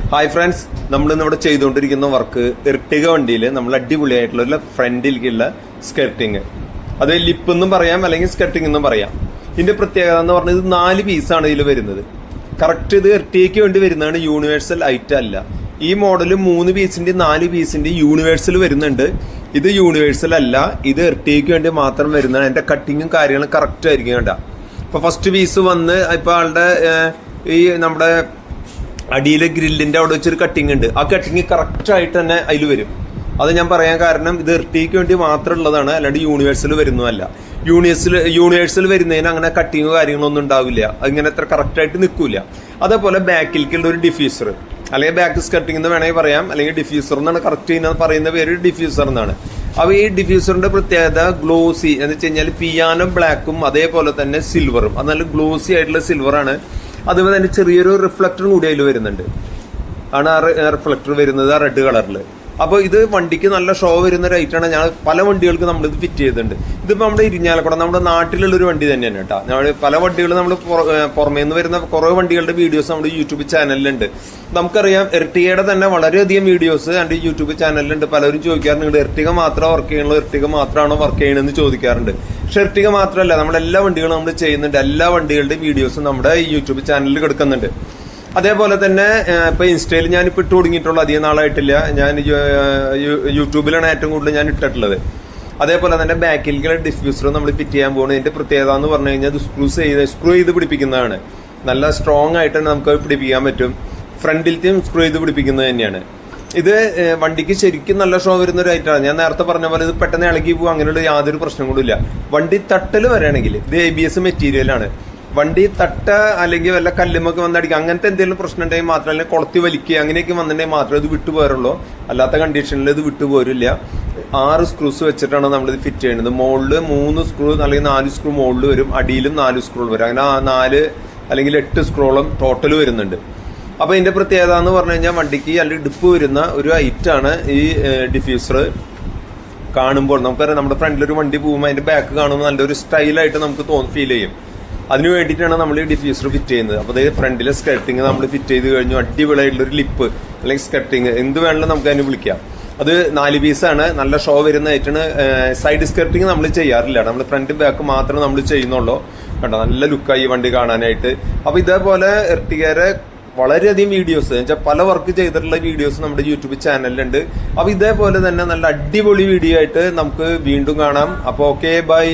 Hi friends, നമ്മളിന്ന് ഇവിടെ ചെയ്തുകൊണ്ടിരിക്കുന്ന വർക്ക് എർട്ടിക വണ്ടിയിൽ നമ്മൾ അടിപൊളിയായിട്ടുള്ള ഫ്രണ്ടിലേക്കുള്ള സ്കർട്ടിങ്, അത് ലിപ്പ് എന്നും പറയാം അല്ലെങ്കിൽ സ്കർട്ടിങ് എന്നും പറയാം. ഇതിന്റെ പ്രത്യേകത എന്ന് പറഞ്ഞത് 4 പീസാണ് ഇതിൽ വരുന്നത്. കറക്റ്റ് ഇത് എർട്ടികയ്ക്ക് വേണ്ടി വരുന്നതാണ്, യൂണിവേഴ്സൽ ഐറ്റം അല്ല. ഈ മോഡൽ 3 പീസിന്റെ 4 പീസിന്റെ യൂണിവേഴ്സൽ വരുന്നുണ്ട്. ഇത് യൂണിവേഴ്സൽ അല്ല, ഇത് എർട്ടികയ്ക്ക് വേണ്ടി മാത്രം വരുന്നതാണ്. എന്റെ കട്ടിങ്ങും കാര്യങ്ങളും കറക്റ്റ് ആയിരിക്കും. കണ്ട, ഇപ്പൊ ഫസ്റ്റ് പീസ് വന്ന് ഇപ്പൊ ആളുടെ ഈ നമ്മുടെ അടിയിലെ ഗ്രില്ലിന്റെ അവിടെ വെച്ചൊരു കട്ടിങ് ഉണ്ട്. ആ കട്ടിങ് കറക്റ്റ് ആയിട്ട് തന്നെ അതിൽ വരും. അത് ഞാൻ പറയാൻ കാരണം ഇത് എർട്ടിക്ക് വേണ്ടി മാത്രം ഉള്ളതാണ്, അല്ലാണ്ട് യൂണിവേഴ്സൽ വരുന്നതല്ല. യൂണിവേഴ്സൽ വരുന്നതിന് അങ്ങനെ കട്ടിങ്ങോ കാര്യങ്ങളൊന്നും ഉണ്ടാവില്ല, അതിങ്ങനെ എത്ര കറക്റ്റ് ആയിട്ട് നിൽക്കില്ല. അതേപോലെ ബാക്കിലേക്കുള്ള ഒരു ഡിഫ്യൂസർ അല്ലെങ്കിൽ ബാക്ക് സ്കർട്ടിംഗ് എന്ന് വേണമെങ്കിൽ പറയാം, അല്ലെങ്കിൽ ഡിഫ്യൂസർ എന്നാണ് കറക്റ്റ് പറയുന്ന പേര് ഡിഫ്യൂസർ എന്നാണ്. അപ്പൊ ഈ ഡിഫ്യൂസറിന്റെ പ്രത്യേകത ഗ്ലോസി എന്ന് വെച്ച് കഴിഞ്ഞാൽ പിയാനോ ബ്ലാക്കും അതേപോലെ തന്നെ സിൽവറും, അത് നല്ല ഗ്ലോസി ആയിട്ടുള്ള സിൽവറാണ്. അതുപോലെ തന്നെ ചെറിയൊരു റിഫ്ലക്ടറും കൂടി അതിൽ വരുന്നുണ്ട്. ആണ് ആ റിഫ്ലക്ടർ വരുന്നത് ആ റെഡ് കളറിൽ. അപ്പോൾ ഇത് വണ്ടിക്ക് നല്ല ഷോ വരുന്ന ഒരു ഐറ്റാണ്. ഞാൻ പല വണ്ടികൾക്ക് നമ്മളിത് ഫിറ്റ് ചെയ്തിട്ടുണ്ട്. ഇതിപ്പോൾ നമ്മുടെ ഇരിഞ്ഞാലക്കുട നമ്മുടെ നാട്ടിലുള്ള ഒരു വണ്ടി തന്നെയാണ് കേട്ടോ. നമ്മൾ പല വണ്ടികളും നമ്മൾ പുറമേ നിന്ന് വരുന്ന കുറേ വണ്ടികളുടെ വീഡിയോസ് നമ്മുടെ യൂട്യൂബ് ചാനലിലുണ്ട്. നമുക്കറിയാം എർട്ടികയുടെ തന്നെ വളരെയധികം വീഡിയോസ് എൻ്റെ യൂട്യൂബ് ചാനലിലുണ്ട്. പലരും ചോദിക്കാറുണ്ട് എർട്ടിക മാത്രം വർക്ക് ചെയ്യണല്ലോ, എർട്ടിക മാത്രമാണോ വർക്ക് ചെയ്യണമെന്ന് ചോദിക്കാറുണ്ട്. പക്ഷെ എർട്ടിക മാത്രമല്ല, നമ്മളെല്ലാ വണ്ടികളും നമ്മൾ ചെയ്യുന്നുണ്ട്. എല്ലാ വണ്ടികളുടെ വീഡിയോസും നമ്മുടെ യൂട്യൂബ് ചാനലിൽ കിടക്കുന്നുണ്ട്. അതേപോലെ തന്നെ ഇപ്പൊ ഇൻസ്റ്റയിൽ ഞാനിപ്പോൾ ഇട്ട് തുടങ്ങിയിട്ടുള്ള അധികം നാളായിട്ടില്ല. ഞാൻ യൂട്യൂബിലാണ് ഏറ്റവും കൂടുതൽ ഞാൻ ഇട്ടിട്ടുള്ളത്. അതേപോലെ തന്നെ ബാക്കിലേക്കുള്ള ഡിഫ്യൂസർ നമ്മൾ ഫിറ്റ് ചെയ്യാൻ പോകുന്നത്. ഇതിന്റെ പ്രത്യേകത എന്ന് പറഞ്ഞു കഴിഞ്ഞാൽ അത് സ്ക്രൂ ചെയ്ത് പിടിപ്പിക്കുന്നതാണ്. നല്ല സ്ട്രോങ് ആയിട്ട് നമുക്ക് പിടിപ്പിക്കാൻ പറ്റും. ഫ്രണ്ടിലത്തെയും സ്ക്രൂ ചെയ്ത് പിടിപ്പിക്കുന്നത് തന്നെയാണ്. ഇത് വണ്ടിക്ക് ശരിക്കും നല്ല ഷോ വരുന്ന ഒരു ഐറ്റമാണ്. ഞാൻ നേരത്തെ പറഞ്ഞ പോലെ ഇത് പെട്ടെന്ന് ഇളകി പോകും, അങ്ങനെയുള്ള യാതൊരു പ്രശ്നങ്ങളും ഇല്ല. വണ്ടി തട്ടൽ വരികയാണെങ്കിൽ ഇത് ABS മെറ്റീരിയലാണ്. വണ്ടി തട്ട അല്ലെങ്കിൽ വല്ല കല്ലുമൊക്കെ വന്നടിക്കുക അങ്ങനത്തെ എന്തെങ്കിലും പ്രശ്നം ഉണ്ടെങ്കിൽ മാത്രം, അല്ലെങ്കിൽ കുളത്തി വലിക്കുക അങ്ങനെയൊക്കെ വന്നിട്ടുണ്ടെങ്കിൽ മാത്രമേ ഇത് വിട്ടുപോരുള്ളൂ. അല്ലാത്ത കണ്ടീഷനിൽ ഇത് വിട്ടുപോരില്ല. 6 സ്ക്രൂസ് വെച്ചിട്ടാണ് നമ്മളിത് ഫിറ്റ് ചെയ്യുന്നത്. മുകളിൽ 3 സ്ക്രൂ അല്ലെങ്കിൽ 4 സ്ക്രൂ മുകളിൽ വരും, അടിയിലും 4 സ്ക്രൂ വരും. അങ്ങനെ 4 അല്ലെങ്കിൽ 8 സ്ക്രൂളം ടോട്ടൽ വരുന്നുണ്ട്. അപ്പൊ ഇതിന്റെ പ്രത്യേകത എന്ന് പറഞ്ഞു കഴിഞ്ഞാൽ വണ്ടിക്ക് നല്ല ഇടുപ്പ് വരുന്ന ഒരു ഐറ്റാണ് ഈ ഡിഫ്യൂസർ. കാണുമ്പോൾ നമുക്കറിയാം, നമ്മുടെ ഫ്രണ്ടിലൊരു വണ്ടി പോകുമ്പോൾ അതിന്റെ ബാക്ക് കാണുമ്പോൾ നല്ലൊരു സ്റ്റൈലായിട്ട് നമുക്ക് ഫീൽ ചെയ്യും. അതിന് വേണ്ടിയിട്ടാണ് നമ്മൾ ഈ ഡിഫ്യൂസർ ഫിറ്റ് ചെയ്യുന്നത്. അപ്പോൾ അതായത് ഫ്രണ്ടിലെ സ്കർട്ടിങ് നമ്മൾ ഫിറ്റ് ചെയ്ത് കഴിഞ്ഞു. അടിപൊളിയായിട്ടുള്ള ഒരു ലിപ്പ് അല്ലെങ്കിൽ സ്കർട്ടിങ് എന്ത് വേണമെങ്കിലും നമുക്ക് അതിന് വിളിക്കാം. അത് 4 പീസാണ്, നല്ല ഷോ വരുന്ന ഐറ്റാണ്. സൈഡ് സ്കർട്ടിങ് നമ്മൾ ചെയ്യാറില്ല, നമ്മൾ ഫ്രണ്ട് ബാക്ക് മാത്രമേ നമ്മൾ ചെയ്യുന്നുള്ളൂ. കേട്ടോ, നല്ല ലുക്കായി വണ്ടി കാണാനായിട്ട്. അപ്പൊ ഇതേപോലെ എർട്ടികയുടെ വളരെയധികം വീഡിയോസ് എന്നുവെച്ചാൽ പല വർക്ക് ചെയ്തിട്ടുള്ള വീഡിയോസ് നമ്മുടെ യൂട്യൂബ് ചാനലിലുണ്ട്. അപ്പൊ ഇതേപോലെ തന്നെ നല്ല അടിപൊളി വീഡിയോ ആയിട്ട് നമുക്ക് വീണ്ടും കാണാം. അപ്പോൾ ഓക്കെ, ബൈ.